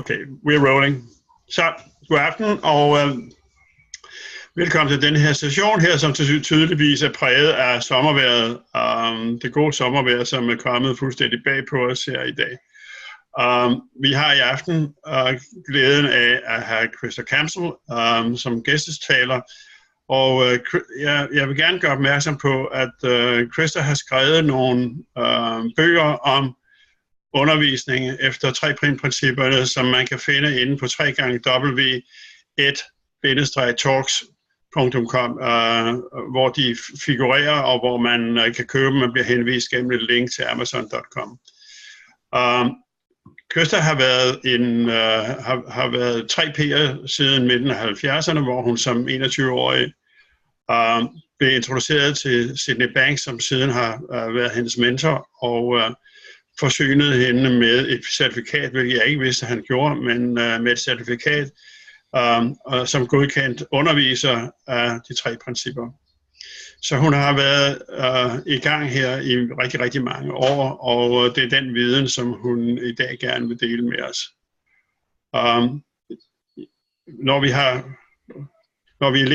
Okay, we're rolling. Så, god aften, og velkommen til denne her session her, som tydeligvis er præget af sommervejret. Det gode sommervejr, som er kommet fuldstændig bag på os her i dag. Vi har i aften glæden af at have Christa Campsall som gæstestaler. Og jeg vil gerne gøre opmærksom på, at Christa har skrevet nogle bøger om undervisning efter 3-principperne, som man kan finde inde på www.1-talks.com, hvor de figurerer, og hvor man kan købe dem og bliver henvist gennem et link til amazon.com. Christa har været 3P'er siden midten af 70'erne, hvor hun som 21-årig blev introduceret til Sydney Banks, som siden har været hendes mentor, og forsynede hende med et certifikat, hvilket jeg ikke vidste, han gjorde, men med et certifikat som godkendt underviser af de 3 principper. Så hun har været i gang her i rigtig, rigtig mange år, og det er den viden, som hun i dag gerne vil dele med os. Når vi er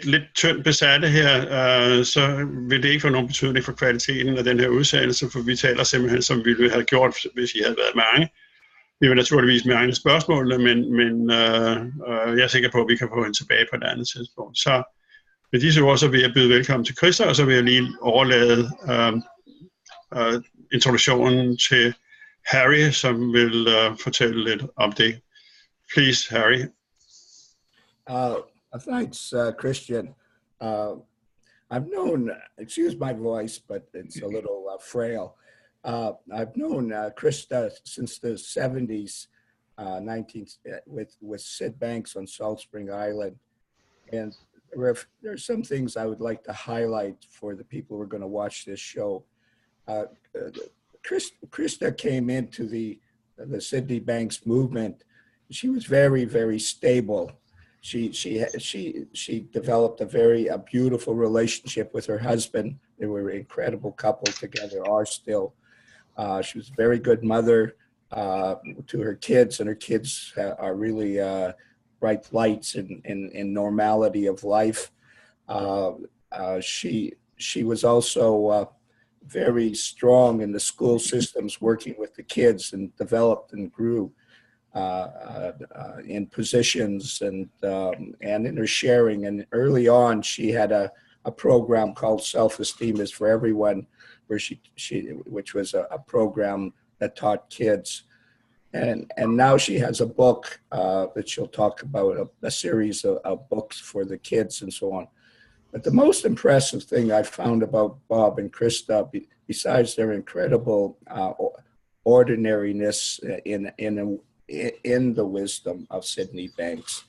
lidt tyndt besatte her, så vil det ikke få nogen betydning for kvaliteten af den her udsendelse, for vi taler simpelthen, som vi ville have gjort, hvis I havde været mange. Vi vil naturligvis med egne spørgsmål, men jeg er sikker på, at vi kan få hende tilbage på et andet tidspunkt. Så med disse ord, så vil jeg byde velkommen til Christa, og så vil jeg lige overlade introduktionen til Harry, som vil fortælle lidt om det. Please, Harry. Thanks, Christian. I've known, excuse my voice, but it's a little frail. I've known Christa since the 70s, with Sid Banks on Salt Spring Island. And there's some things I would like to highlight for the people who are going to watch this show. Christa came into the Sydney Banks movement. She was very, very stable. She developed a beautiful relationship with her husband. They were an incredible couple together, are still. She was a very good mother to her kids, and her kids are really bright lights in normality of life. She was also very strong in the school systems, working with the kids, and developed and grew in positions and in her sharing. And early on, she had a program called Self-Esteem is for Everyone, where which was a program that taught kids. And now she has a book that she'll talk about, a series of books for the kids and so on. But the most impressive thing I found about Bob and Christa, besides their incredible ordinariness in the wisdom of Sydney Banks,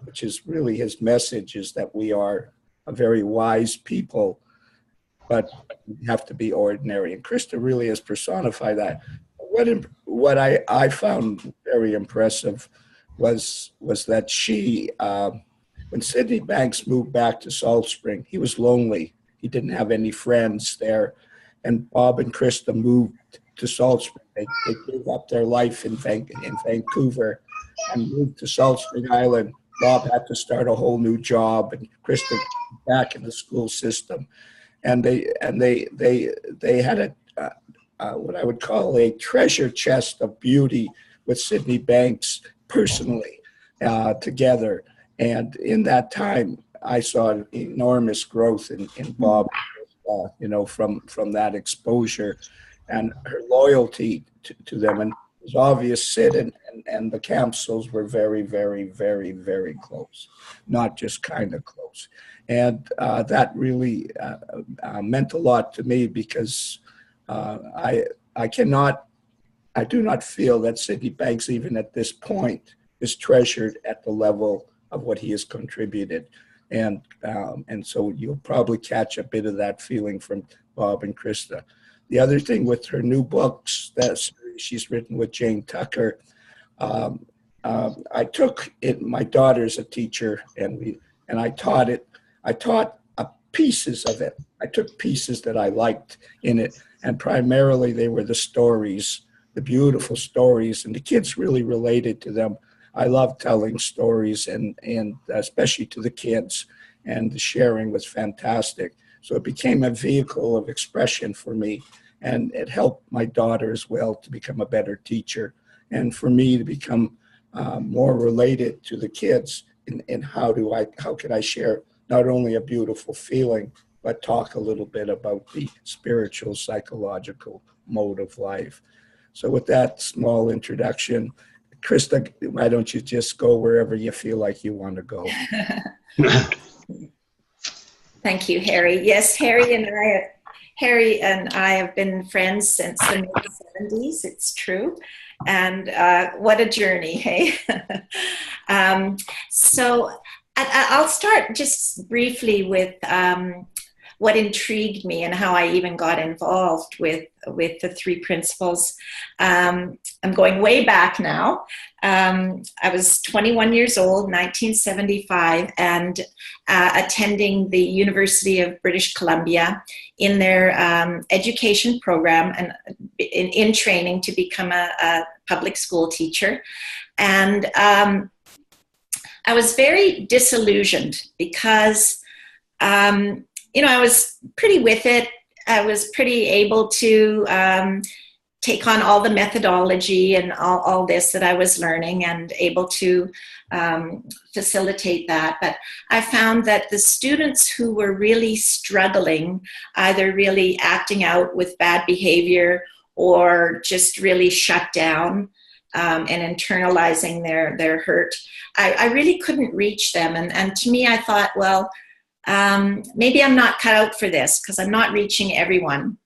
which is really his message, is that we are a very wise people, but we have to be ordinary. And Christa really has personified that. What I found very impressive was that she, when Sydney Banks moved back to Salt Spring, he was lonely. He didn't have any friends there. And Bob and Christa moved to Salt Spring. They gave up their life in Vancouver and moved to Salt Spring Island. Bob had to start a whole new job, and Christa back in the school system. And they had what I would call a treasure chest of beauty with Sydney Banks personally together. And in that time, I saw an enormous growth in Bob, from that exposure and her loyalty to them. And it was obvious Sid and the Campsalls were very, very, very, very close, not just kind of close. And that really meant a lot to me, because I do not feel that Sydney Banks, even at this point, is treasured at the level of what he has contributed. And so you'll probably catch a bit of that feeling from Bob and Christa. The other thing with her new books that she's written with Jane Tucker, I took it. My daughter's a teacher, and I taught it. I taught pieces of it. I took pieces that I liked in it, and primarily they were the stories the beautiful stories, and the kids really related to them. I love telling stories, and especially to the kids, and the sharing was fantastic. So it became a vehicle of expression for me, and it helped my daughter as well to become a better teacher, and for me to become more related to the kids. And how can I share not only a beautiful feeling, but talk a little bit about the spiritual, psychological mode of life. So with that small introduction, Christa, why don't you just go wherever you feel like you want to go? Thank you, Harry. Yes, Harry and I have been friends since the mid-70s, it's true. And what a journey, hey? So I'll start just briefly with what intrigued me and how I even got involved with the three principles. I'm going way back now. I was 21 years old, 1975, and attending the University of British Columbia in their education program and in training to become a public school teacher. And I was very disillusioned because I was pretty with it. I was pretty able to take on all the methodology and all this that I was learning and able to facilitate that. But I found that the students who were really struggling, either really acting out with bad behavior or just really shut down and internalizing their hurt, I really couldn't reach them. And to me, I thought, well, maybe I'm not cut out for this because I'm not reaching everyone.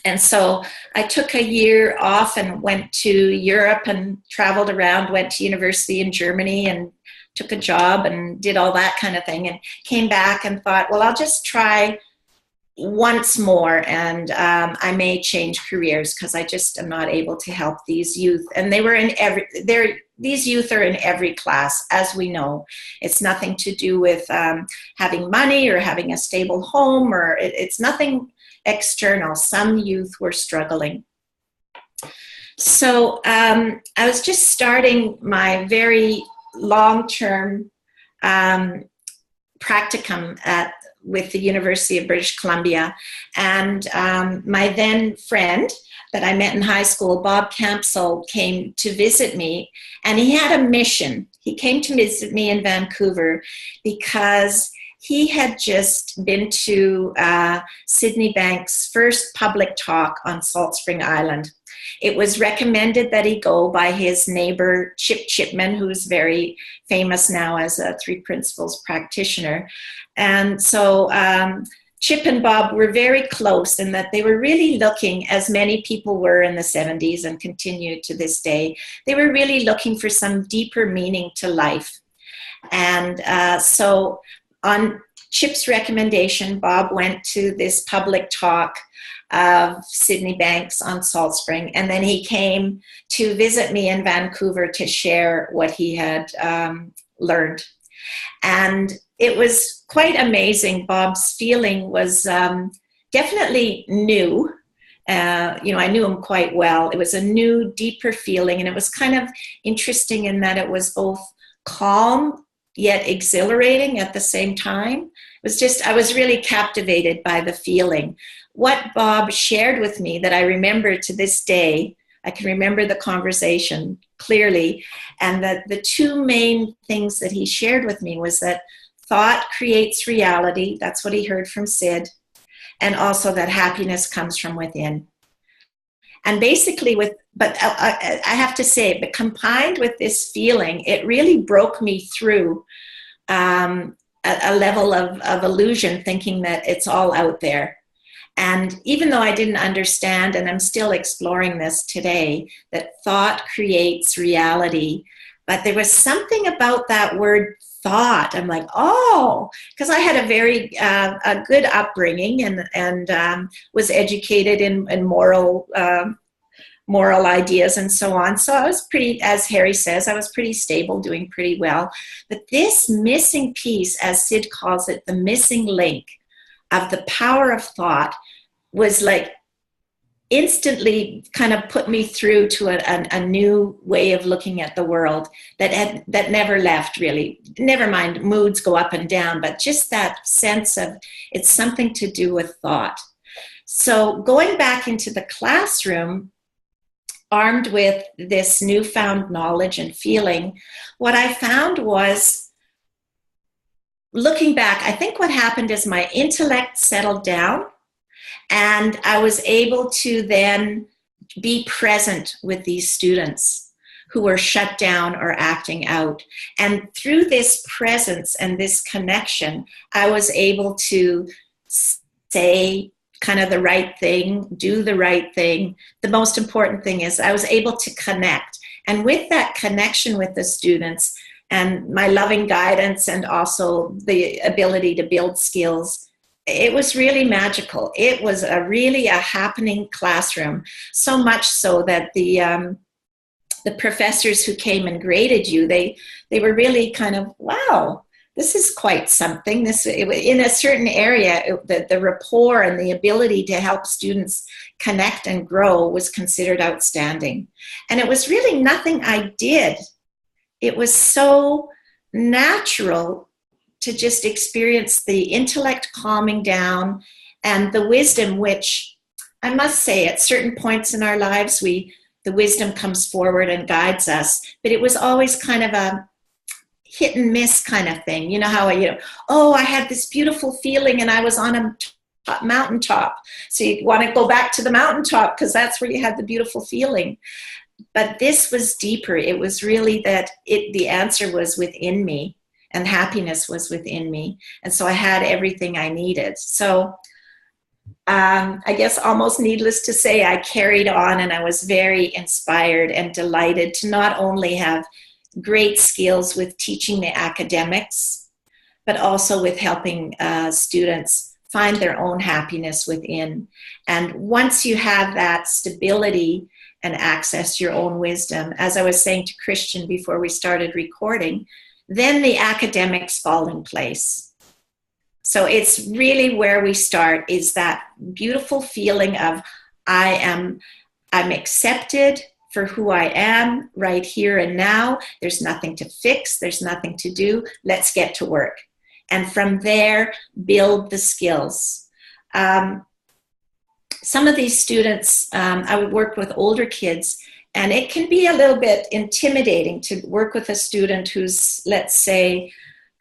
And so I took a year off and went to Europe and traveled around, went to university in Germany and took a job and did all that kind of thing, and came back and thought, well, I'll just try once more, and I may change careers because I just am not able to help these youth. And they were these youth are in every class, as we know. It's nothing to do with having money or having a stable home, or it's nothing external. Some youth were struggling. So I was just starting my very long-term practicum with the University of British Columbia. And my then friend that I met in high school, Bob Campsall, came to visit me, and he had a mission. He came to visit me in Vancouver because he had just been to Sydney Banks' first public talk on Salt Spring Island. It was recommended that he go by his neighbor, Chip Chipman, who's very famous now as a Three Principles practitioner. And so Chip and Bob were very close in that they were really looking, as many people were in the 70s and continue to this day, they were really looking for some deeper meaning to life. And so on Chip's recommendation, Bob went to this public talk of Sydney Banks on Salt Spring, and then he came to visit me in Vancouver to share what he had learned. And it was quite amazing. Bob's feeling was definitely new. I knew him quite well. It was a new, deeper feeling, and it was kind of interesting in that it was both calm yet exhilarating at the same time. It was just, I was really captivated by the feeling. What Bob shared with me that I remember to this day, I can remember the conversation clearly, and that the two main things that he shared with me was that thought creates reality. That's what he heard from Sid. And also that happiness comes from within. And basically I have to say, but combined with this feeling, it really broke me through a level of illusion, thinking that it's all out there. And even though I didn't understand, and I'm still exploring this today, that thought creates reality, but there was something about that word thought. I'm like, oh, because I had a very a good upbringing and was educated in moral ideas and so on. So I was pretty, as Harry says, I was pretty stable, doing pretty well. But this missing piece, as Sid calls it, the missing link of the power of thought, was like instantly kind of put me through to a new way of looking at the world that never left, really. Never mind, moods go up and down, but just that sense of it's something to do with thought. So going back into the classroom, armed with this newfound knowledge and feeling, what I found was, looking back, I think what happened is my intellect settled down, and I was able to then be present with these students who were shut down or acting out. And through this presence and this connection, I was able to say kind of the right thing, do the right thing. The most important thing is I was able to connect. And with that connection with the students and my loving guidance and also the ability to build skills, it was really magical. It was really a happening classroom, so much so that the professors who came and graded you, they were really kind of, wow, this is quite something. In a certain area, the rapport and the ability to help students connect and grow was considered outstanding. And it was really nothing I did. It was so natural to just experience the intellect calming down and the wisdom, which I must say at certain points in our lives, the wisdom comes forward and guides us, but it was always kind of a hit and miss kind of thing. You know how, I had this beautiful feeling and I was on a mountaintop. So you want to go back to the mountaintop because that's where you had the beautiful feeling. But this was deeper. It was really that the answer was within me. And happiness was within me. And so I had everything I needed. So I guess almost needless to say, I carried on, and I was very inspired and delighted to not only have great skills with teaching the academics, but also with helping students find their own happiness within. And once you have that stability and access your own wisdom, as I was saying to Christian before we started recording, then the academics fall in place. So it's really where we start, is that beautiful feeling of I'm accepted for who I am right here and now. There's nothing to fix. There's nothing to do. Let's get to work. And from there, build the skills. Some of these students, I would work with older kids, and it can be a little bit intimidating to work with a student who's, let's say,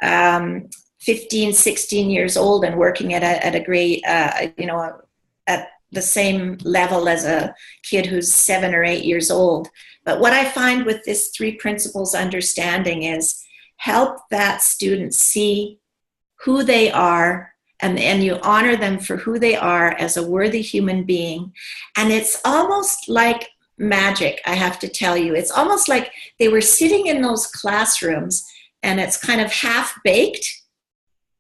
15, 16 years old and working at a grade, at the same level as a kid who's 7 or 8 years old. But what I find with this 3 principles understanding is help that student see who they are, and you honor them for who they are as a worthy human being. And it's almost like magic, I have to tell you. It's almost like they were sitting in those classrooms and it's kind of half-baked.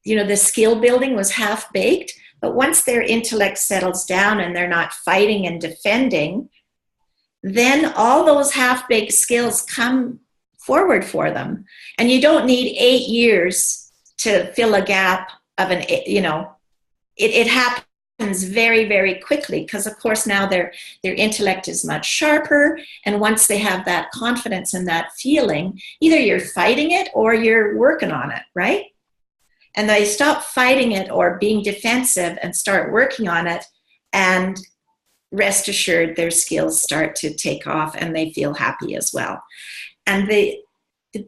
The skill building was half-baked, but once their intellect settles down and they're not fighting and defending, then all those half-baked skills come forward for them. And you don't need 8 years to fill a gap of it happens very, very quickly, because of course now their intellect is much sharper, and once they have that confidence and that feeling, either you're fighting it or you're working on it, right? And they stop fighting it or being defensive and start working on it, and rest assured their skills start to take off and they feel happy as well. And the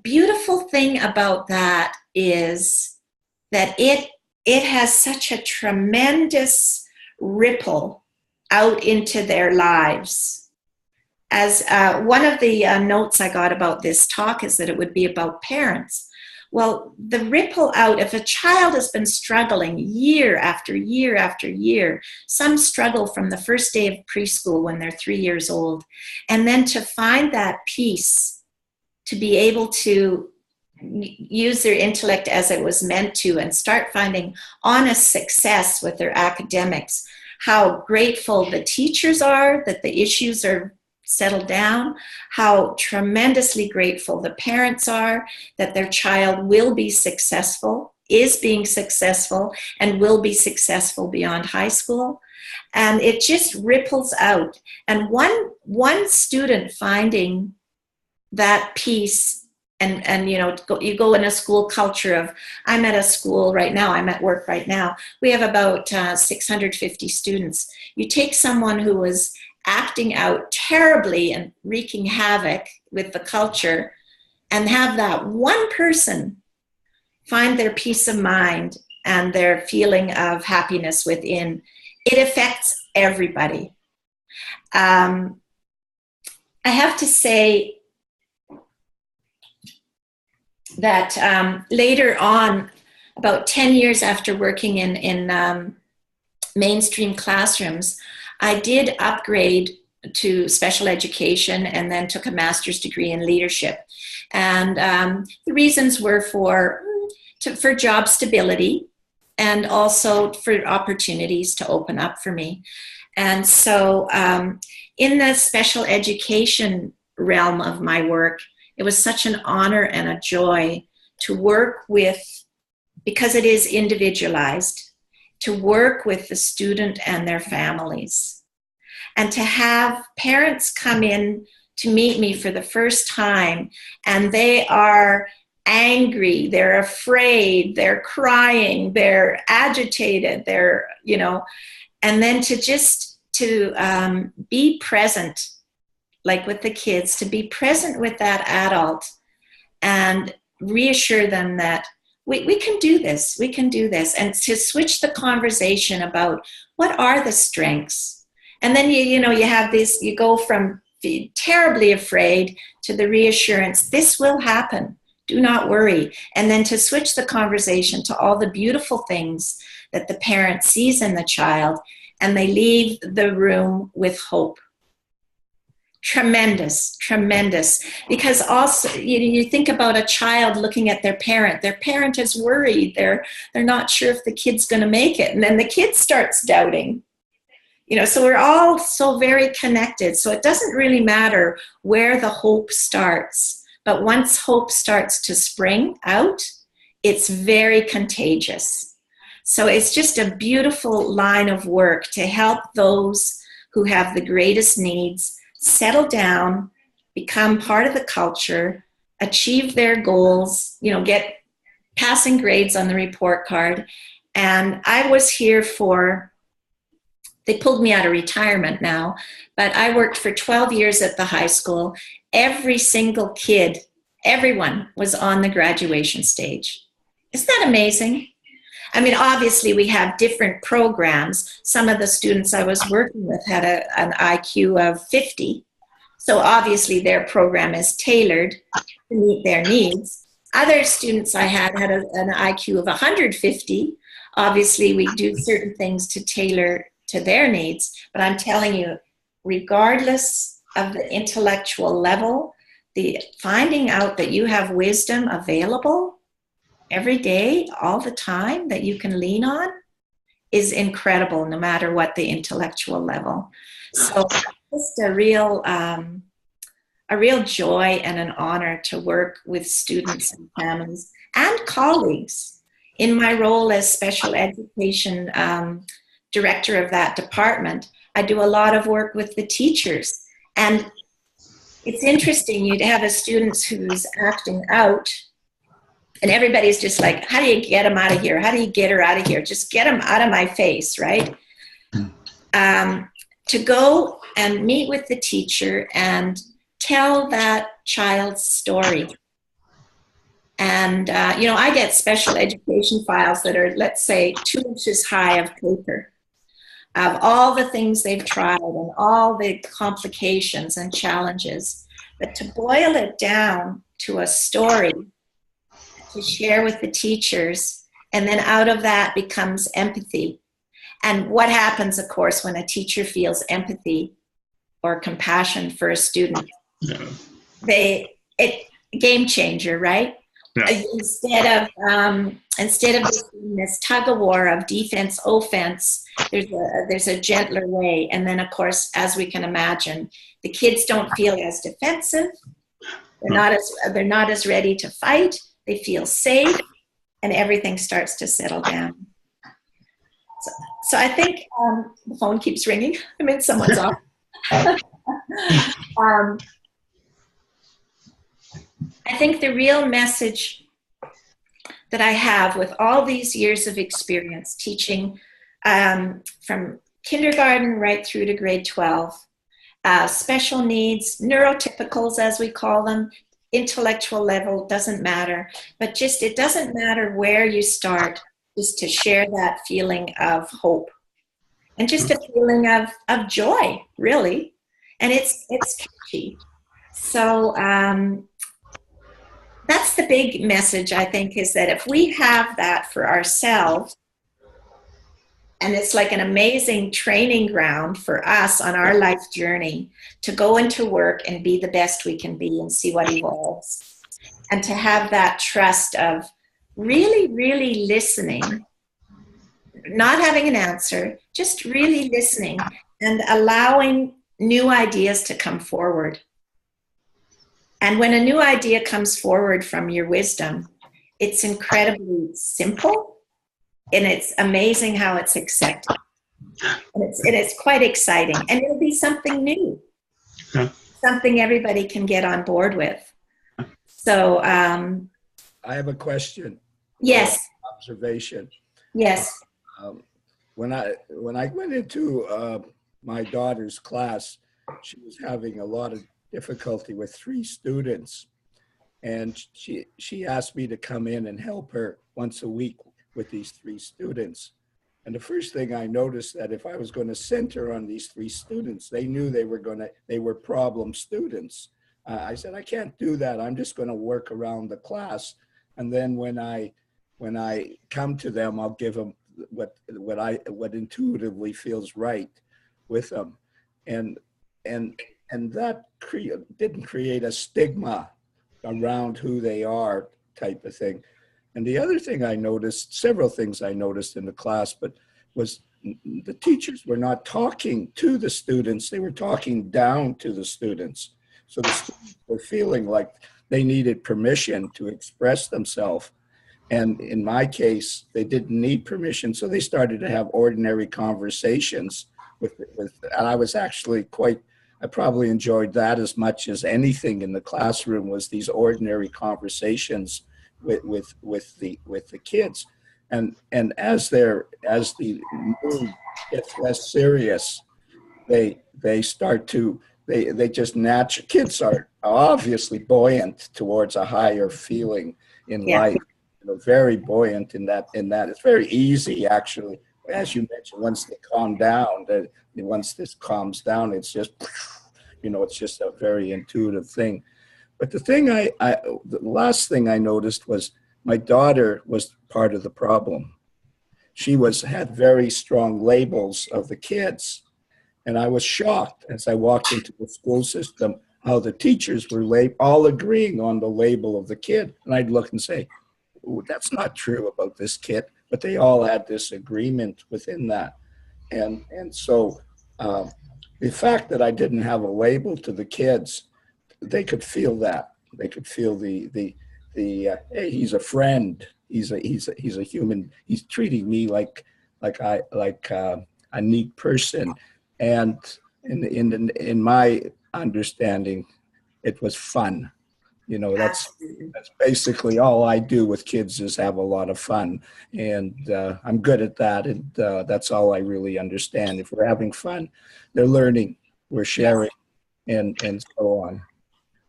beautiful thing about that is that it has such a tremendous ripple out into their lives. As one of the notes I got about this talk is that it would be about parents. Well, the ripple out, if a child has been struggling year after year after year, some struggle from the first day of preschool when they're 3 years old, and then to find that peace, to be able to use their intellect as it was meant to, and start finding honest success with their academics, how grateful the teachers are that the issues are settled down, how tremendously grateful the parents are that their child will be successful, is being successful, and will be successful beyond high school. And it just ripples out. And one student finding that piece, and you know, you go in a school culture of, I'm at a school right now, I'm at work right now, we have about 650 students. You take someone who was acting out terribly and wreaking havoc with the culture, and have that one person find their peace of mind and their feeling of happiness within. It affects everybody. I have to say that later on, about 10 years after working in mainstream classrooms, I did upgrade to special education and then took a master's degree in leadership. And the reasons were for job stability and also for opportunities to open up for me. And so in the special education realm of my work, it was such an honor and a joy to work with, because it is individualized, to work with the student and their families. And to have parents come in to meet me for the first time, and they are angry, they're afraid, they're crying, they're agitated, they're, you know, and then to be present, like with the kids, to be present with that adult and reassure them that we can do this, we can do this, and to switch the conversation about what are the strengths. And then you have this, you go from terribly afraid to the reassurance, this will happen, do not worry. And then to switch the conversation to all the beautiful things that the parent sees in the child, and they leave the room with hope. Tremendous, tremendous. Because also, you think about a child looking at their parent is worried, they're not sure if the kid's going to make it, and then the kid starts doubting. So we're all so very connected. So it doesn't really matter where the hope starts, but once hope starts to spring out, it's very contagious. So it's just a beautiful line of work to help those who have the greatest needs settle down, become part of the culture, achieve their goals, get passing grades on the report card. And I was here they pulled me out of retirement now, but I worked for 12 years at the high school. Every single kid, everyone was on the graduation stage. Isn't that amazing? I mean, obviously we have different programs. Some of the students I was working with had an IQ of 50. So obviously their program is tailored to meet their needs. Other students I had an IQ of 150. Obviously we do certain things to tailor to their needs. But I'm telling you, regardless of the intellectual level, the finding out that you have wisdom available every day, all the time, that you can lean on is incredible, no matter what the intellectual level. So just a real joy and an honor to work with students and families and colleagues. In my role as special education director of that department, I do a lot of work with the teachers. And it's interesting, you'd have a student who's acting out, and everybody's just like, how do you get him out of here? How do you get her out of here? Just get him out of my face, right? To go and meet with the teacher and tell that child's story. And, I get special education files that are, let's say, 2 inches high of paper, of all the things they've tried and all the complications and challenges. But to boil it down to a story to share with the teachers, and then out of that becomes empathy. And what happens, of course, when a teacher feels empathy or compassion for a student? Yeah. Game changer, right? Yeah. Instead of this tug of war of defense, offense, there's a gentler way. And then, of course, as we can imagine, the kids don't feel as defensive. They're not as ready to fight. They feel safe, and everything starts to settle down. So I think the phone keeps ringing. I mean, someone's off. I think the real message that I have with all these years of experience teaching from kindergarten right through to grade 12, special needs, neurotypicals as we call them, intellectual level, doesn't matter, but just it doesn't matter where you start, just to share that feeling of hope and just a feeling of joy, really. And it's catchy. So that's the big message, I think, is that if we have that for ourselves, and it's like an amazing training ground for us on our life journey to go into work and be the best we can be and see what evolves. And to have that trust of really, really listening, not having an answer, just really listening and allowing new ideas to come forward. And when a new idea comes forward from your wisdom, it's incredibly simple and it's amazing how it's accepted. And it's quite exciting. And it'll be something new, something everybody can get on board with. So I have a question. Yes. Observation. Yes. When I went into my daughter's class, she was having a lot of difficulty with 3 students, and she asked me to come in and help her once a week with these 3 students. And the first thing I noticed that if I was going to center on these 3 students, they knew they were problem students. I said, I can't do that. I'm just going to work around the class, and then when I come to them, I'll give them what intuitively feels right with them, and that didn't create a stigma around who they are, type of thing. And the other thing I noticed, several things I noticed in the class, but was the teachers were not talking to the students, they were talking down to the students. So the students were feeling like they needed permission to express themselves. And in my case, they didn't need permission, so they started to have ordinary conversations with and I was actually I probably enjoyed that as much as anything in the classroom, was these ordinary conversations with the kids. And as the mood gets less serious, they just naturally, kids are obviously buoyant towards a higher feeling in life. Very buoyant in that. It's very easy, actually, as you mentioned, once they calm down, once this calms down, it's just, it's just a very intuitive thing. But the last thing I noticed was my daughter was part of the problem. She had very strong labels of the kids. And I was shocked as I walked into the school system, how the teachers were all agreeing on the label of the kid. And I'd look and say, that's not true about this kid, but they all had this agreement within that. And so the fact that I didn't have a label to the kids, they could feel that. They could feel the hey, he's a friend. He's a human. He's treating me like a neat person. And in my understanding, it was fun. That's basically all I do with kids, is have a lot of fun. And I'm good at that. And that's all I really understand. If we're having fun, they're learning, we're sharing, and so on.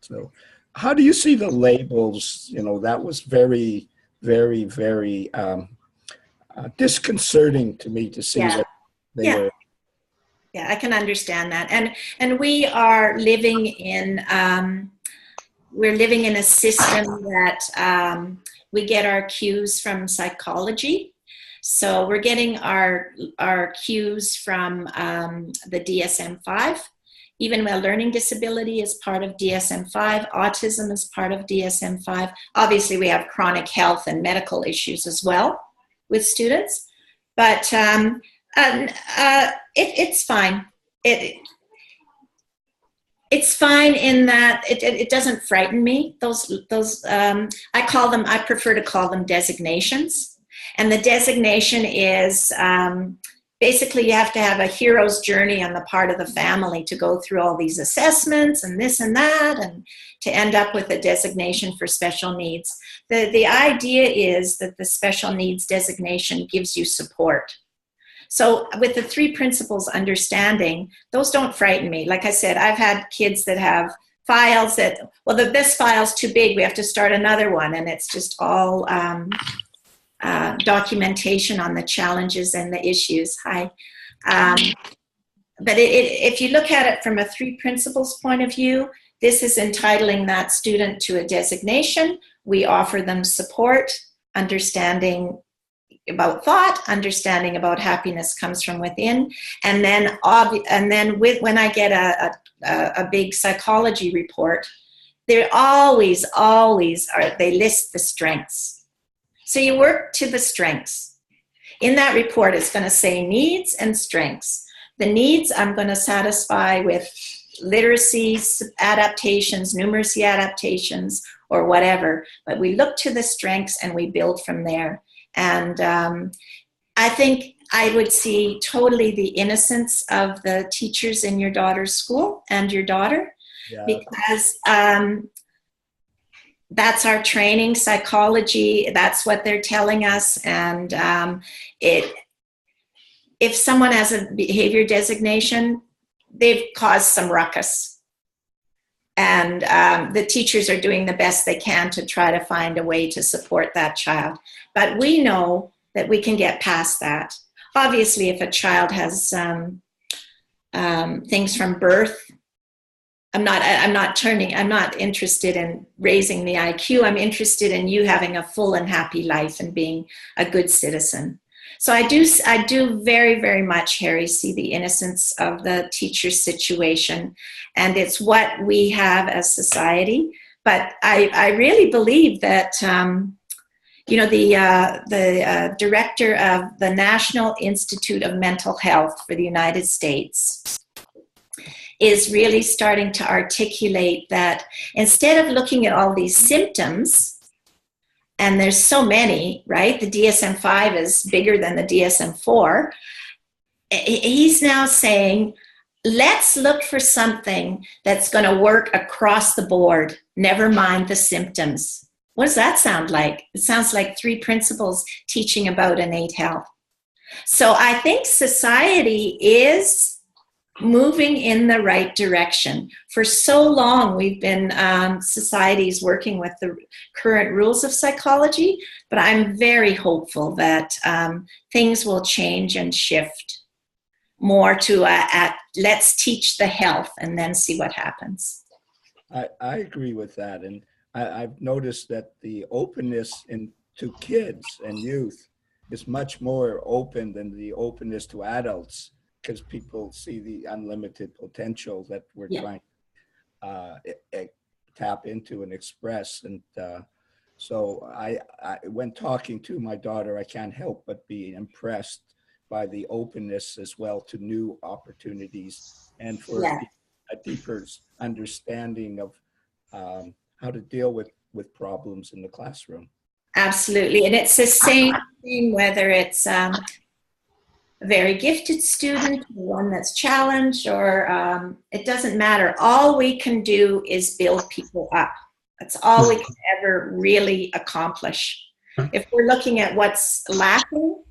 So how do you see the labels? That was very, very, very disconcerting to me to see that they were. Yeah, I can understand that. And we are living in we're living in a system that we get our cues from psychology. So we're getting our cues from the DSM-5. Even while learning disability is part of DSM-5, autism is part of DSM-5. Obviously, we have chronic health and medical issues as well with students. But it's fine. It's fine in that it doesn't frighten me. Those I prefer to call them designations. And the designation is basically you have to have a hero's journey on the part of the family to go through all these assessments and this and that, and to end up with a designation for special needs. The idea is that the special needs designation gives you support. So with the 3 principles understanding, those don't frighten me. Like I said, I've had kids that have files that, well, this file's too big, we have to start another one, and it's just all documentation on the challenges and the issues. But if you look at it from a 3 principles point of view, this is entitling that student to a designation. We offer them support, understanding about thought, understanding about happiness comes from within, and then when I get a big psychology report, they always they list the strengths. So you work to the strengths. In that report, it's going to say needs and strengths. The needs I'm going to satisfy with literacy adaptations, numeracy adaptations, or whatever. But we look to the strengths and we build from there. And I think I would see totally the innocence of the teachers in your daughter's school and your daughter, because that's our training, psychology, that's what they're telling us. And if someone has a behavior designation, they've caused some ruckus. And the teachers are doing the best they can to try to find a way to support that child. But we know that we can get past that. Obviously, if a child has things from birth, I'm not interested in raising the IQ. I'm interested in you having a full and happy life and being a good citizen. So I do very, very much, Harry, see the innocence of the teacher's situation, and it's what we have as society. But I really believe that, the director of the National Institute of Mental Health for the United States is really starting to articulate that instead of looking at all these symptoms, and there's so many, right? The DSM-5 is bigger than the DSM-4. He's now saying, let's look for something that's going to work across the board. Never mind the symptoms. What does that sound like? It sounds like 3 principles teaching about innate health. So I think society is moving in the right direction. For so long, we've been societies working with the current rules of psychology, but I'm very hopeful that things will change and shift more to let's teach the health and then see what happens. I agree with that. And I've noticed that the openness to kids and youth is much more open than the openness to adults, because people see the unlimited potential that we're trying to tap into and express. And so I, when talking to my daughter, I can't help but be impressed by the openness as well to new opportunities, and for a deeper understanding of how to deal with problems in the classroom. Absolutely. And it's the same thing whether it's a very gifted student, one that's challenged, or it doesn't matter. All we can do is build people up. That's all we can ever really accomplish. If we're looking at what's lacking,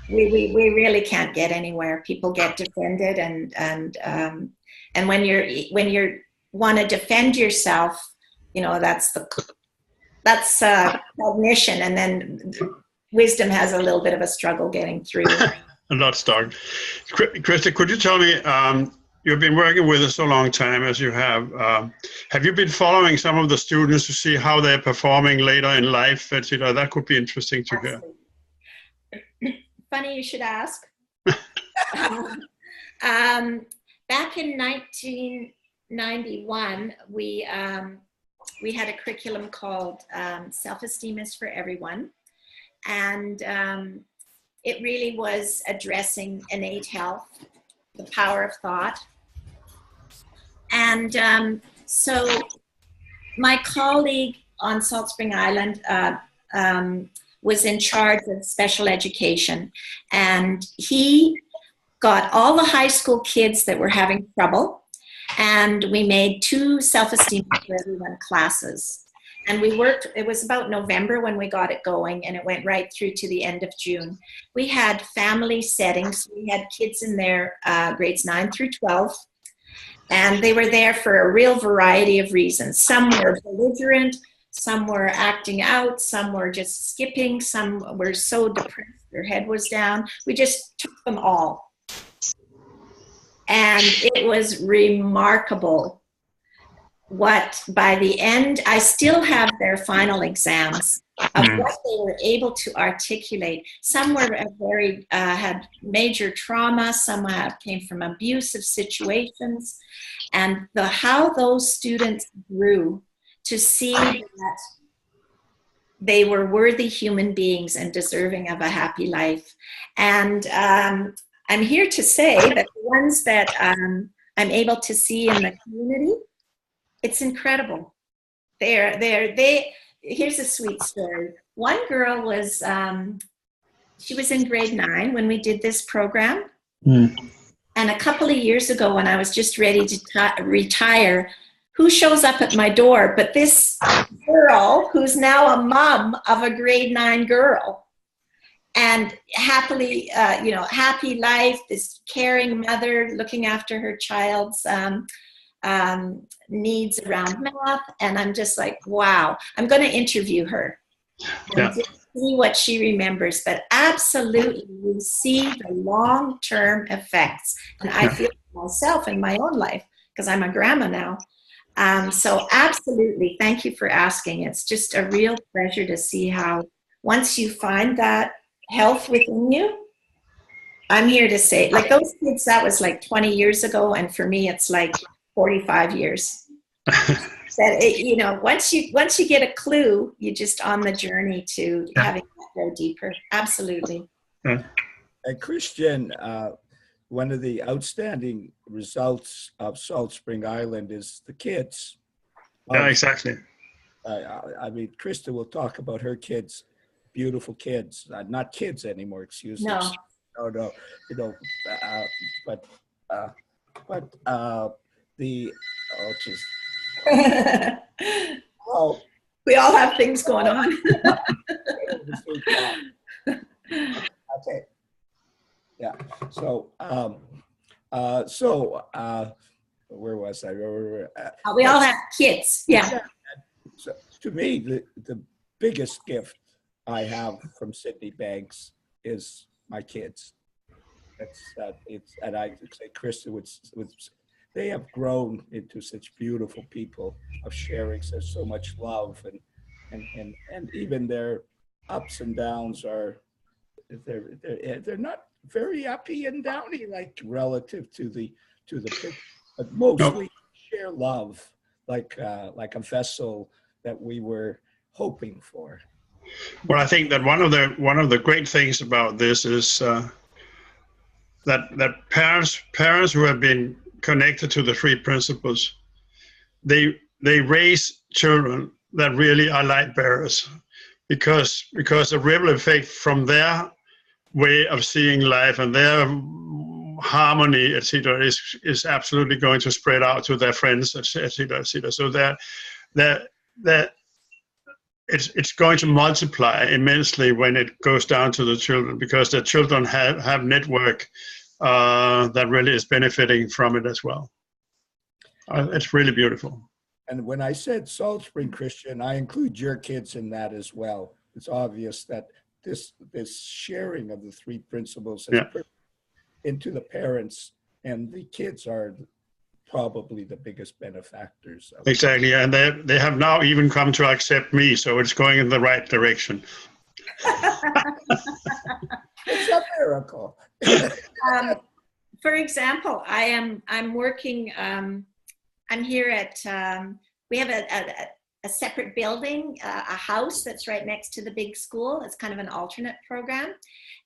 we really can't get anywhere. People get defended, and when you want to defend yourself, that's cognition, and then wisdom has a little bit of a struggle getting through. I'm not stuck. Christa, could you tell me, you've been working with us so long time as you have you been following some of the students to see how they're performing later in life, etc.? That could be interesting to hear. Funny you should ask. Back in 1991, we had a curriculum called Self-Esteem is for Everyone. And it really was addressing innate health, the power of thought. And so my colleague on Salt Spring Island was in charge of special education. And he got all the high school kids that were having trouble, and we made 2 self-esteem for everyone classes. And we worked, it was about November when we got it going, and it went right through to the end of June. We had family settings. We had kids in their grades 9 through 12, and they were there for a real variety of reasons. Some were belligerent, some were acting out, some were just skipping, some were so depressed their head was down. We just took them all. And it was remarkable what, by the end, I still have their final exams of what they were able to articulate. Some were very, had major trauma, some came from abusive situations, and how those students grew to see that they were worthy human beings and deserving of a happy life. And I'm here to say that the ones that I'm able to see in the community, it's incredible. Here's a sweet story. One girl was, she was in grade 9 when we did this program. And a couple of years ago, when I was just ready to retire, who shows up at my door but this girl who's now a mom of a grade 9 girl. And happily, happy life, this caring mother looking after her child's needs around math. And I'm just like, wow, I'm going to interview her and just see what she remembers. But absolutely, you see the long-term effects. And I feel it myself in my own life because I'm a grandma now. So absolutely, thank you for asking. It's just a real pleasure to see how once you find that health within you, I'm here to say, like those kids, that was like 20 years ago, and for me it's like 45 years. That once you get a clue, you're just on the journey to having that go deeper. Absolutely. Christian, one of the outstanding results of Salt Spring Island is the kids. Yeah, exactly. I mean, Christa will talk about her kids. Beautiful kids, not kids anymore. Excuse me. No. We all have things going on. Okay. Yeah. So, where was I? We all have kids. Yeah. So, to me, the biggest gift I have from Sydney Banks is my kids. And I say, Christa, they have grown into such beautiful people of sharing so much love, and even their ups and downs they're not very uppy and downy like relative to the picture, but mostly share love like a vessel that we were hoping for. Well, I think that one of the great things about this is that parents who have been connected to the 3 principles, they raise children that really are light bearers, because the ripple effect from their way of seeing life and their harmony, etc., is absolutely going to spread out to their friends, etc., etc. So that it's going to multiply immensely when it goes down to the children, because the children have network that really is benefiting from it as well. It's really beautiful. And when I said Salt Spring, Christian, I include your kids in that as well. It's obvious that this sharing of the 3 principles has into the parents, and the kids are probably the biggest benefactors. Exactly, and they have now even come to accept me, so it's going in the right direction. It's a miracle. For example, I'm working. I'm here at. We have a separate building, a house that's right next to the big school. It's kind of an alternate program,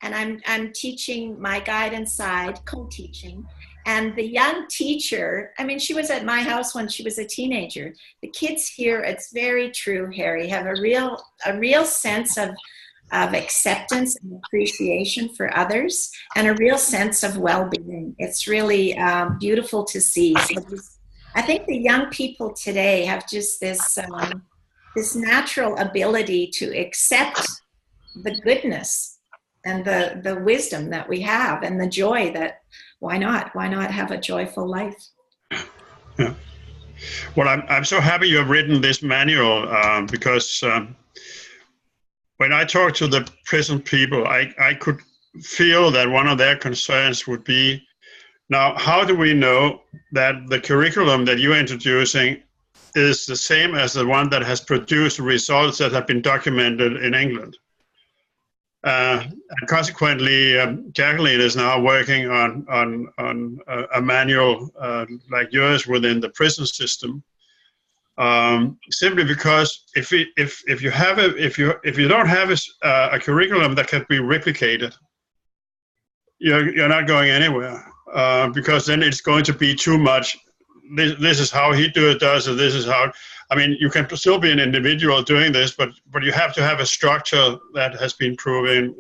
and I'm teaching my guidance side, co-teaching. And the young teacher, I mean, she was at my house when she was a teenager. The kids here, it's very true, Harry, have a real sense of of acceptance and appreciation for others, and a real sense of well-being. It's really beautiful to see. So I think the young people today have just this natural ability to accept the goodness and the wisdom that we have, and the joy that why not have a joyful life. Yeah. Well, I'm so happy you have written this manual because when I talk to the prison people, I could feel that one of their concerns would be, now, how do we know that the curriculum that you're introducing is the same as the one that has produced results that have been documented in England? And consequently, Jacqueline is now working on a manual like yours within the prison system. Simply because if you don't have a curriculum that can be replicated, you're not going anywhere, because then it's going to be too much. This is how he does it. This is how. I mean, you can still be an individual doing this, but you have to have a structure that has been proven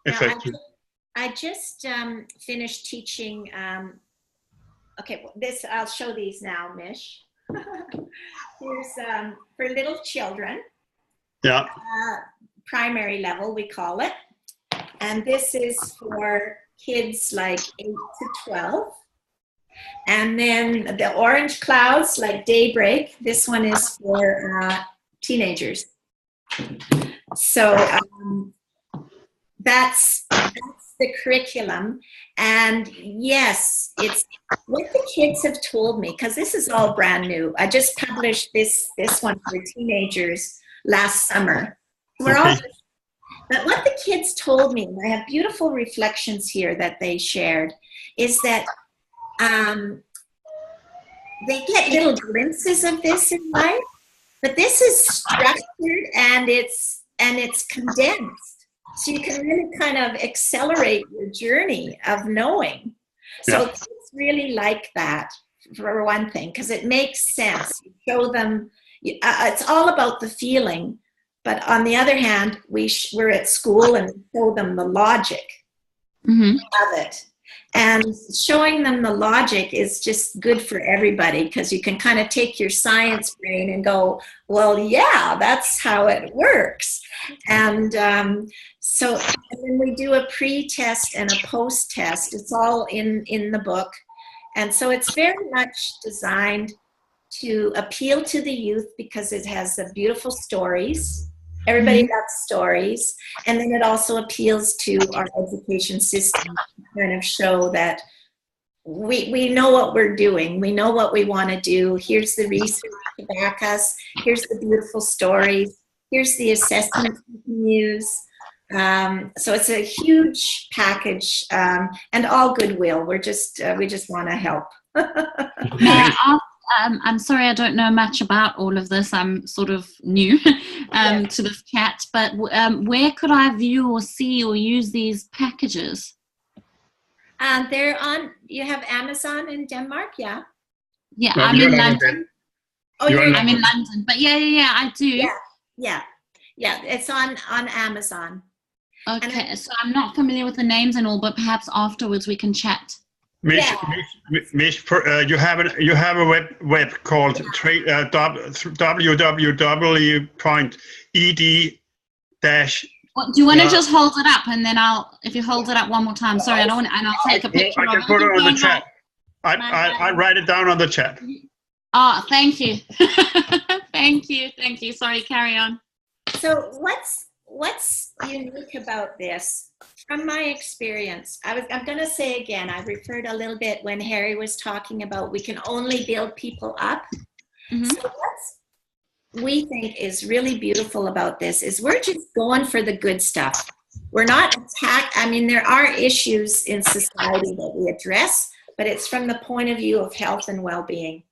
effective. I just finished teaching. Okay, I'll show these now, Mish. Here's for little children. Yeah. Primary level, we call it. And this is for kids like 8 to 12. And then the orange clouds, like daybreak, this one is for teenagers. So that's the curriculum. And yes, it's what the kids have told me, because this is all brand new. I just published this one for teenagers last summer. But what the kids told me, and I have beautiful reflections here that they shared, is that they get little glimpses of this in life, but this is structured and it's condensed, so you can really kind of accelerate your journey of knowing. So yeah. Kids really like that, for one thing, because it makes sense. You show them, it's all about the feeling, but on the other hand, we're at school and show them the logic of it. And showing them the logic is just good for everybody, because you can kind of take your science brain and go, well, yeah, that's how it works. And so when we do a pre-test and a post-test, it's all in the book. And so it's very much designed to appeal to the youth, because it has the beautiful stories. Everybody loves stories. And then it also appeals to our education system to kind of show that we know what we're doing. We know what we want to do. Here's the research to back us. Here's the beautiful stories. Here's the assessments we can use. So it's a huge package, and all goodwill. We just want to help. May I ask, I'm sorry, I don't know much about all of this. I'm sort of new to this chat, but where could I view or see or use these packages? They're on, you have Amazon in Denmark, yeah? Yeah, no, I'm in London. Oh, I'm in London, but yeah, I do. Yeah, it's on Amazon. Okay, so I'm not familiar with the names and all, but perhaps afterwards we can chat. Miss, you have a web called www.ed- Well, do you want to just hold it up, and then if you hold it up one more time, sorry, I don't want, and I'll take a picture. I can put it on the chat. I write it down on the chat. Oh, thank you. Thank you. Sorry, carry on. So what's unique about this? From my experience, I'm going to say again, I referred a little bit when Harry was talking about we can only build people up. So what we think is really beautiful about this is we're just going for the good stuff. We're not I mean, there are issues in society that we address, but it's from the point of view of health and well-being.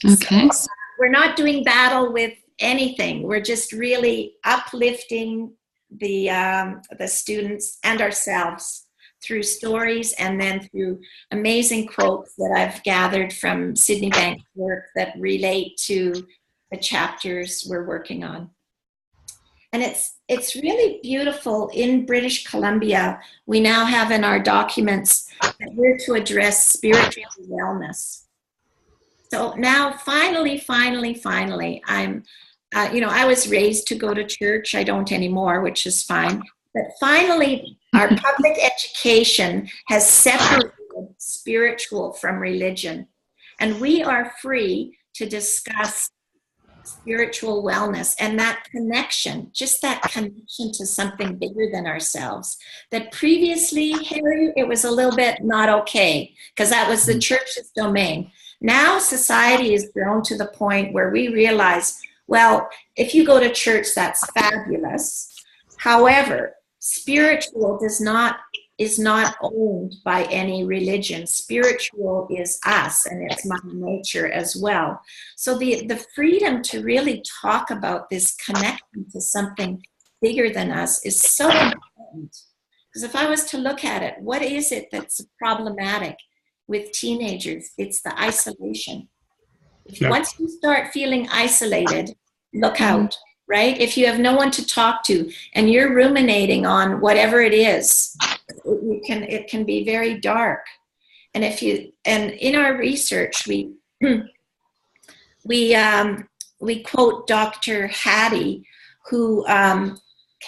Okay. So we're not doing battle with anything. We're just really uplifting the students and ourselves through stories, and then through amazing quotes that I've gathered from Sydney Banks' work that relate to the chapters we're working on. And it's really beautiful. In British Columbia, we now have in our documents that we're to address spiritual wellness. So now, finally, I'm, I was raised to go to church. I don't anymore, which is fine. But finally, our public education has separated spiritual from religion. And we are free to discuss spiritual wellness and that connection, just that connection to something bigger than ourselves. That previously, Harry, it was a little bit not okay, because that was the church's domain. Now society has grown to the point where we realize, well, if you go to church, that's fabulous. However, spiritual is not owned by any religion. Spiritual is us, and it's Mother Nature as well. So the freedom to really talk about this connection to something bigger than us is so important. Because if I was to look at it, what is it that's problematic with teenagers? It's the isolation. Once you start feeling isolated, look out. Right? If you have no one to talk to and you're ruminating on whatever it is, it can be very dark. And in our research, we quote Dr. Hattie, who, can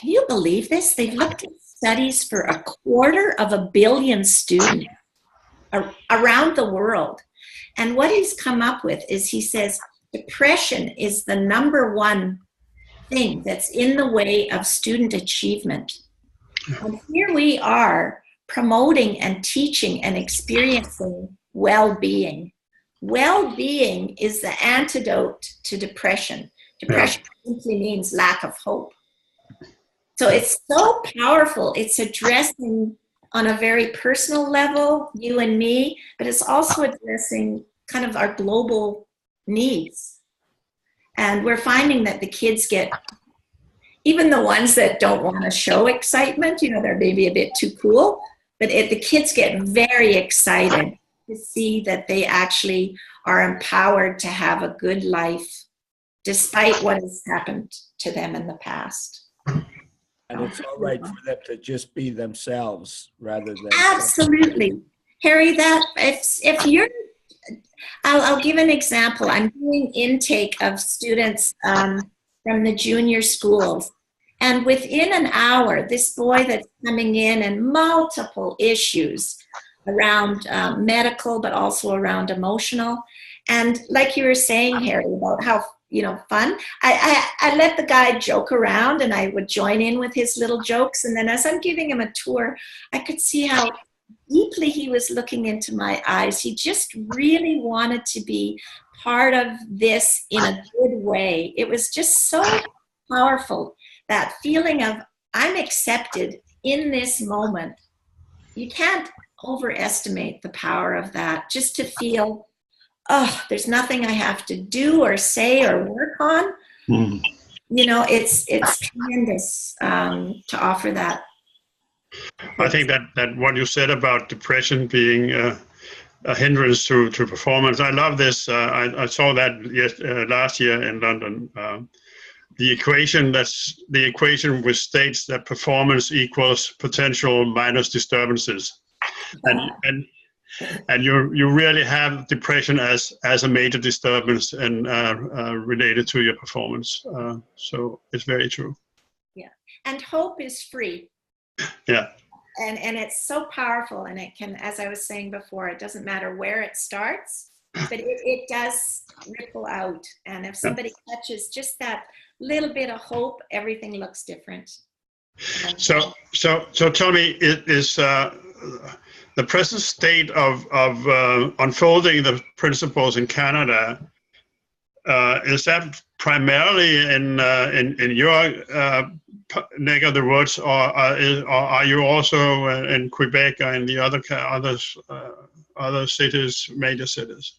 you believe this? They've looked at studies for 250 million students around the world. And what he's come up with is, he says, depression is the number one thing that's in the way of student achievement. And here we are promoting and teaching and experiencing well-being. Well-being is the antidote to depression. Depression simply means lack of hope. So it's so powerful. It's addressing on a very personal level, you and me, but it's also addressing kind of our global needs. And we're finding that the kids get, even the ones that don't want to show excitement, they're maybe a bit too cool, but the kids get very excited to see that they actually are empowered to have a good life despite what has happened to them in the past. And it's all right for them to just be themselves rather than... Absolutely. Harry, that if you're... I'll give an example. I'm doing intake of students from the junior schools. And within an hour, this boy that's coming in and multiple issues around medical, but also around emotional. And like you were saying, Harry, about how, fun. I let the guy joke around and I would join in with his little jokes. And then as I'm giving him a tour, I could see how deeply he was looking into my eyes. He just really wanted to be part of this in a good way. It was just so powerful, that feeling of I'm accepted in this moment. You can't overestimate the power of that, just to feel, oh, there's nothing I have to do or say or work on. It's tremendous to offer that. I think that what you said about depression being a hindrance to performance, I love this. I saw that last year in London. The equation which states that performance equals potential minus disturbances, and you really have depression as a major disturbance and related to your performance. So it's very true. Yeah, and hope is free. Yeah. And it's so powerful, and it can, as I was saying before, it doesn't matter where it starts, but it does ripple out. And if somebody catches just that little bit of hope, everything looks different. So tell me, is the present state of unfolding the principles in Canada, is that primarily in your neck of the woods, or are you also in Quebec or in the other cities, major cities?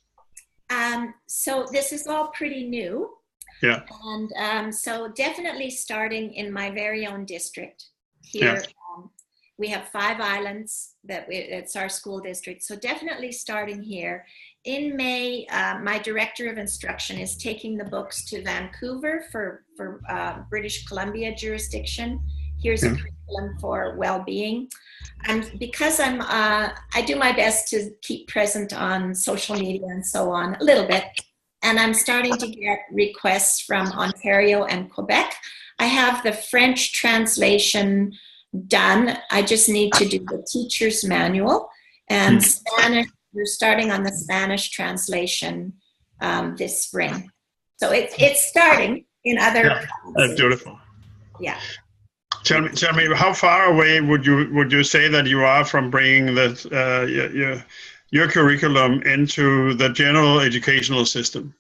So this is all pretty new. Yeah. And so definitely starting in my very own district here. Yeah. We have 5 islands it's our school district. So definitely starting here in May, my director of instruction is taking the books to Vancouver for British Columbia jurisdiction. Here's a curriculum for well-being. And because I do my best to keep present on social media and so on, a little bit, and I'm starting to get requests from Ontario and Quebec. I have the French translation done. I just need to do the teacher's manual, and Spanish. We're starting on the Spanish translation this spring. So it's starting in other provinces. That's beautiful. Yeah. Tell me, how far away would you say that you are from bringing your curriculum into the general educational system?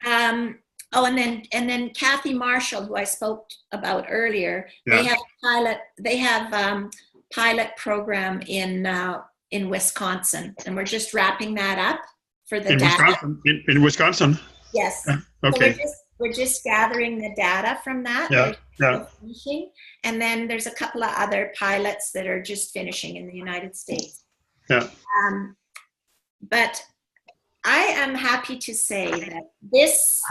And then Kathy Marshall, who I spoke about earlier, they have pilot program in Wisconsin, and we're just wrapping that up for the data. In Wisconsin? Yes. Okay. So we're just gathering the data from that. Finishing. And then there's a couple of other pilots that are just finishing in the United States. Yeah. But I am happy to say that this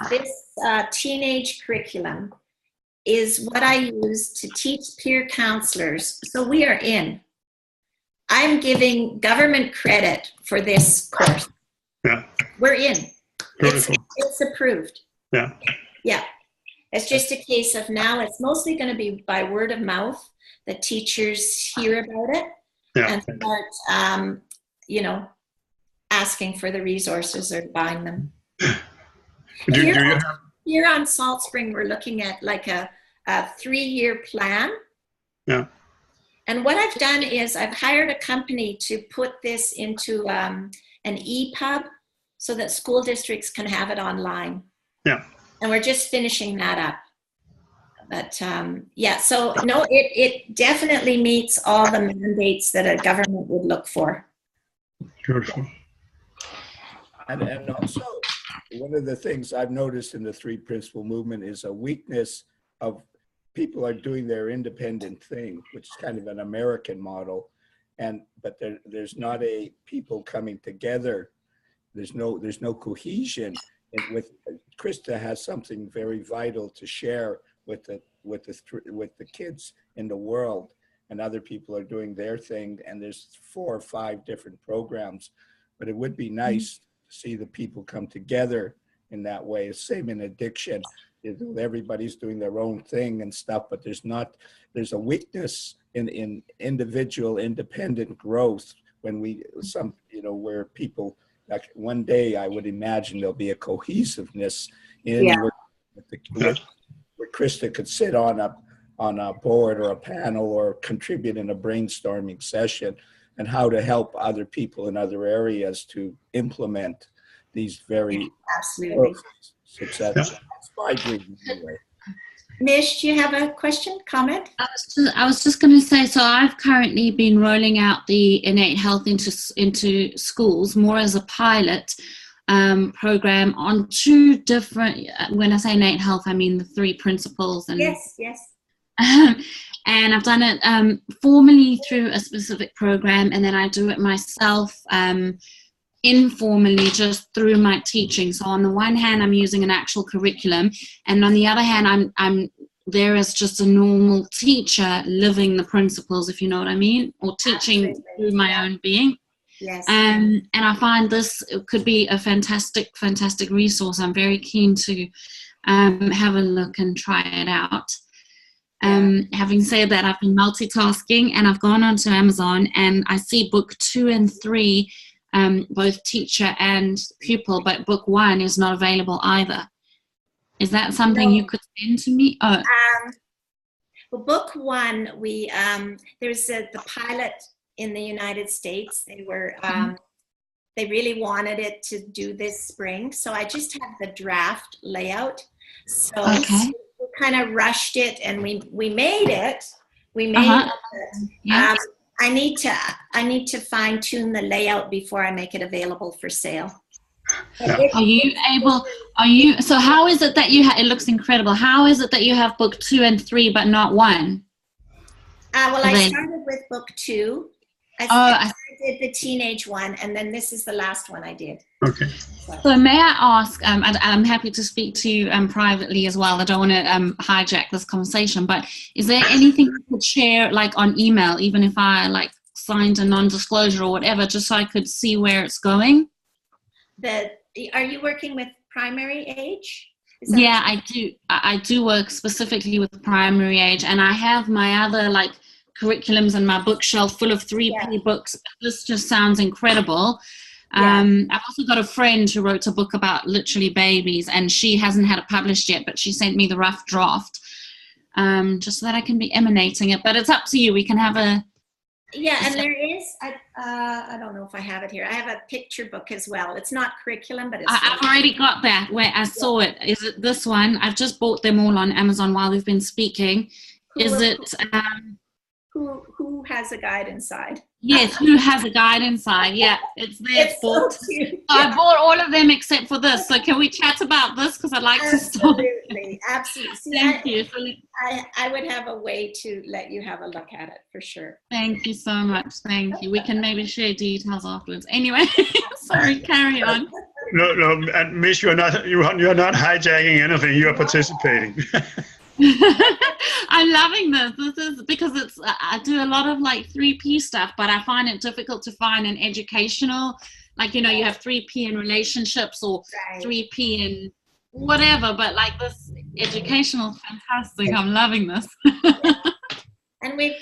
teenage curriculum is what I use to teach peer counselors. So we are in. I'm giving government credit for this course. Yeah. We're in. It's approved. Yeah. Yeah. It's just a case of now it's mostly going to be by word of mouth. The teachers hear about it and start, asking for the resources or buying them. Here on Salt Spring, we're looking at like a 3-year plan. Yeah. And what I've done is I've hired a company to put this into an EPUB so that school districts can have it online. Yeah. And we're just finishing that up. But so no, it definitely meets all the mandates that a government would look for. Beautiful. And also, one of the things I've noticed in the 3 Principle Movement is a weakness of people are doing their independent thing, which is kind of an American model, but there's not a people coming together. There's no cohesion. With Christa has something very vital to share with the kids in the world, and other people are doing their thing. And there's 4 or 5 different programs, but it would be nice to see the people come together in that way. Same in addiction. Everybody's doing their own thing and stuff, but there's a weakness in individual independent growth where people, like one day I would imagine there'll be a cohesiveness where Christa could sit on a board or a panel or contribute in a brainstorming session and how to help other people in other areas to implement these very successful. That's my dream anyway. Mish, do you have a question, comment? I was just going to say, so I've currently been rolling out the innate health into schools more as a pilot program on 2 different, when I say innate health, I mean the 3 principles. And, yes. And I've done it formally through a specific program, and then I do it myself informally just through my teaching. So on the one hand, I'm using an actual curriculum, and on the other hand, I'm there as just a normal teacher living the principles, if you know what I mean, or teaching through my own being. Yes. And I find this could be a fantastic resource. I'm very keen to have a look and try it out. Having said that, I've been multitasking, and I've gone onto Amazon, and I see book 2 and 3, both teacher and pupil, but book 1 is not available either. Is that something you could send to me? Well, book 1, there's the pilot in the United States. They were they really wanted it to do this spring, so I just have the draft layout. So we kind of rushed it, and we made it. Yeah. I need to fine tune the layout before I make it available for sale. So how is it that it looks incredible. How is it that you have book 2 and 3 but not 1? I started with book 2. I did the teenage one, and then this is the last one I did. Okay. So may I ask, and I'm happy to speak to you privately as well. I don't want to hijack this conversation, but is there anything you could share, like on email, even if I like signed a non-disclosure or whatever, just so I could see where it's going? Are you working with primary age? Yeah, I do. I do work specifically with primary age, and I have my other like curriculums and my bookshelf full of 3P books. This just sounds incredible. I've also got a friend who wrote a book about literally babies, and she hasn't had it published yet, but she sent me the rough draft just so that I can be emanating it. But it's up to you. We can have a... Yeah, and there is, I don't know if I have it here. I have a picture book as well. It's not curriculum, but it's... I've already got that where I saw it. Is it this one? I've just bought them all on Amazon while we've been speaking. Who has a guide inside? Yes, who has a guide inside? Yeah, it's there. It's so cute. I bought all of them except for this. So can we chat about this? Because I'd like to start. Absolutely. See, Thank you. I would have a way to let you have a look at it for sure. Thank you so much. Thank you. We can maybe share details afterwards. Anyway, sorry, carry on. No, and Miss, you're not hijacking anything. You are participating. I'm loving this. This is because I do a lot of like 3P stuff, but I find it difficult to find an educational, like, you know, you have 3P in relationships or 3P in whatever, but like this educational, fantastic. I'm loving this. And we've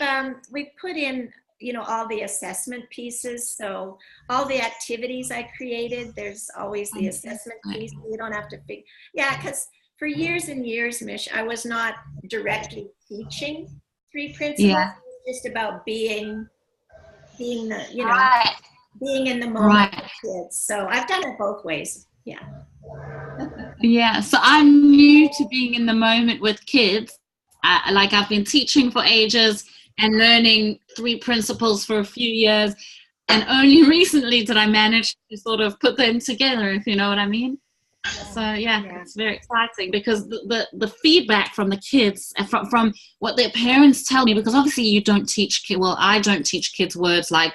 put in, you know, all the assessment pieces. So all the activities I created, there's always the assessment piece. You don't have to figure. Yeah, because for years and years, Mish, I was not directly teaching 3 principles. Yeah. It was just about being the, you know, being in the moment with kids. So I've done it both ways. Yeah. Yeah. So I'm new to being in the moment with kids. Like I've been teaching for ages and learning 3 principles for a few years. And only recently did I manage to sort of put them together, if you know what I mean. So yeah, it's very exciting because the feedback from the kids, from what their parents tell me, because obviously you don't teach kids, well, I don't teach kids words like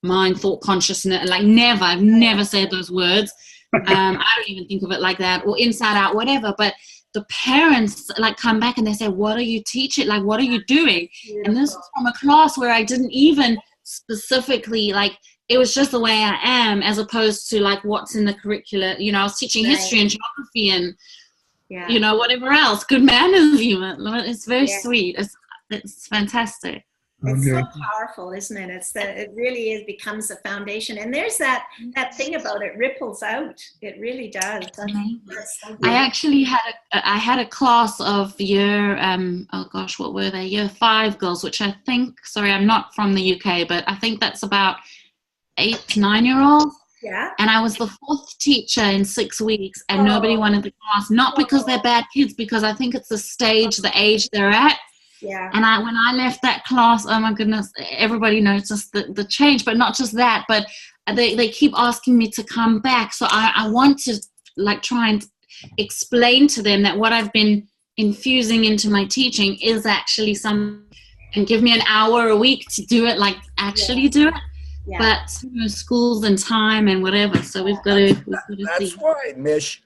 mind, thought, consciousness, like I've never said those words. I don't even think of it like that, or inside out, whatever. But the parents like come back and they say, what are you teaching? Like, what are you doing? And this is from a class where I didn't even specifically like, it was just the way I am, as opposed to like what's in the curricula. You know, I was teaching history and geography and, you know, whatever else. Good manners even. It's very sweet. It's fantastic. It's so powerful, isn't it? It really becomes a foundation. And there's that thing about it ripples out. It really does. I actually had a class of year, what were they? Year 5 girls, which I think, sorry, I'm not from the UK, but I think that's about 8, 9-year-olds. Yeah. And I was the 4th teacher in 6 weeks, and nobody wanted the class. Not because they're bad kids, because I think it's the age they're at. Yeah. And when I left that class, oh my goodness, everybody noticed the change. But not just that, but they keep asking me to come back. So I want to like try and explain to them that what I've been infusing into my teaching is actually and give me an hour a week to do it, like actually do it. Yeah. But you know, schools and time and whatever, so we've got to That's see. why, Mish,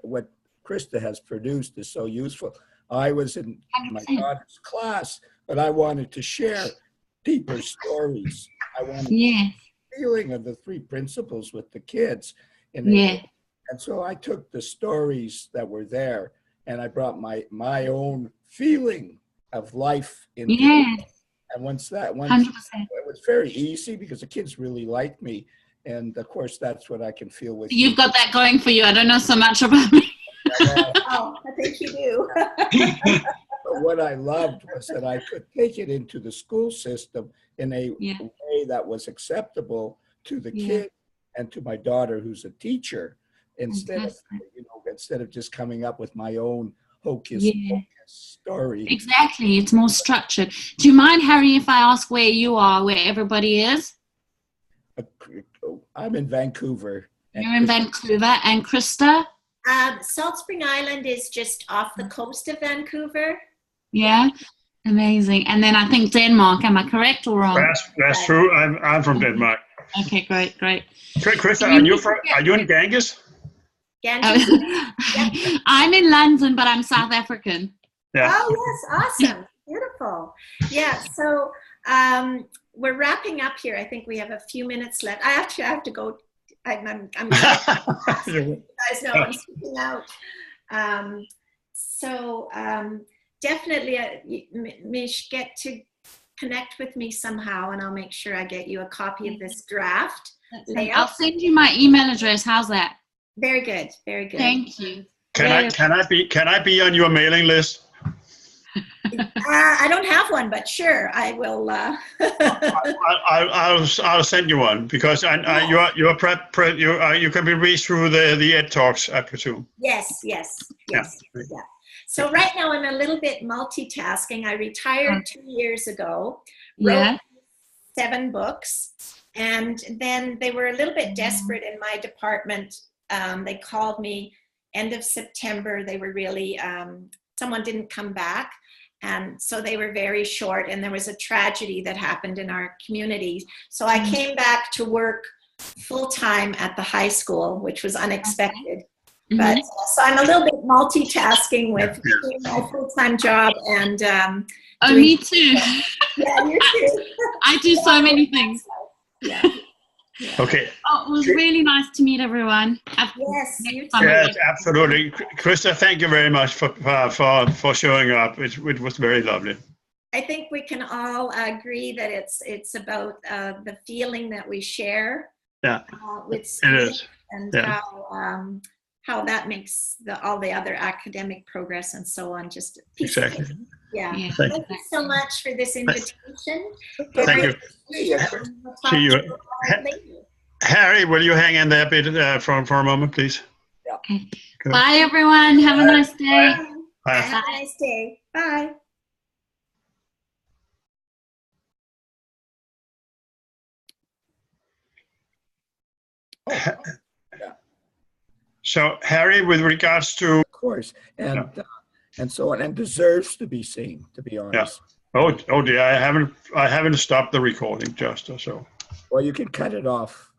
what Christa has produced is so useful. I was in my daughter's class, but I wanted to share deeper stories. I wanted the feeling of the 3 principles with the kids. And so I took the stories that were there and I brought my own feeling of life into it. And once it was very easy because the kids really liked me. And of course, that's what I can feel with you. You've got that going for you. I don't know so much about me. I think you do. But what I loved was that I could take it into the school system in a way that was acceptable to the kid and to my daughter, who's a teacher, instead of just coming up with my own hocus pocus story. Exactly. It's more structured. Do you mind, Harry, if I ask where you are, where everybody is? I'm in Vancouver. You're in Vancouver. And Christa? Salt Spring Island is just off the coast of Vancouver. Yeah. Amazing. And then I think Denmark. Am I correct or wrong? That's true. I'm from Denmark. Okay, great. Christa, are you in Ganges? I'm in London, but I'm South African. Yeah. Oh, yes. Awesome. Beautiful. Yeah. So we're wrapping up here. I think we have a few minutes left. I actually have to go. I'm you guys know I'm speaking out. Definitely, Mish, get to connect with me somehow, and I'll make sure I get you a copy of this draft layout. I'll send you my email address. How's that? Very good. Very good. Thank you. Can I be on your mailing list? I don't have one, but sure, I will. I'll send you one because you can be reached through the Ed Talks, I presume. Yes. Yeah. So right now I'm a little bit multitasking. I retired 2 years ago, wrote 7 books, and then they were a little bit desperate in my department. They called me end of September. They were really, someone didn't come back. And so they were very short, and there was a tragedy that happened in our community. So I came back to work full-time at the high school, which was unexpected. But so I'm a little bit multitasking with doing my full-time job and me too. Yeah, you too. I do so many things. Yeah. Okay. Oh, it was really nice to meet everyone. Yes, you too. Yes, absolutely. Christa, thank you very much for showing up. It was very lovely. I think we can all agree that it's about the feeling that we share. Yeah. With it students is. And how that makes all the other academic progress and so on just exactly. Yeah. Thank you so much for this invitation. Thank you. See you. Harry, will you hang in there a bit for a moment, please? Okay. Bye, everyone. Have a nice day. Bye. Have a nice day. Bye. So, Harry, with regards to... Of course, and so on, and deserves to be seen, to be honest. Yeah. Oh dear, I haven't stopped the recording just or so. Well, you can cut it off.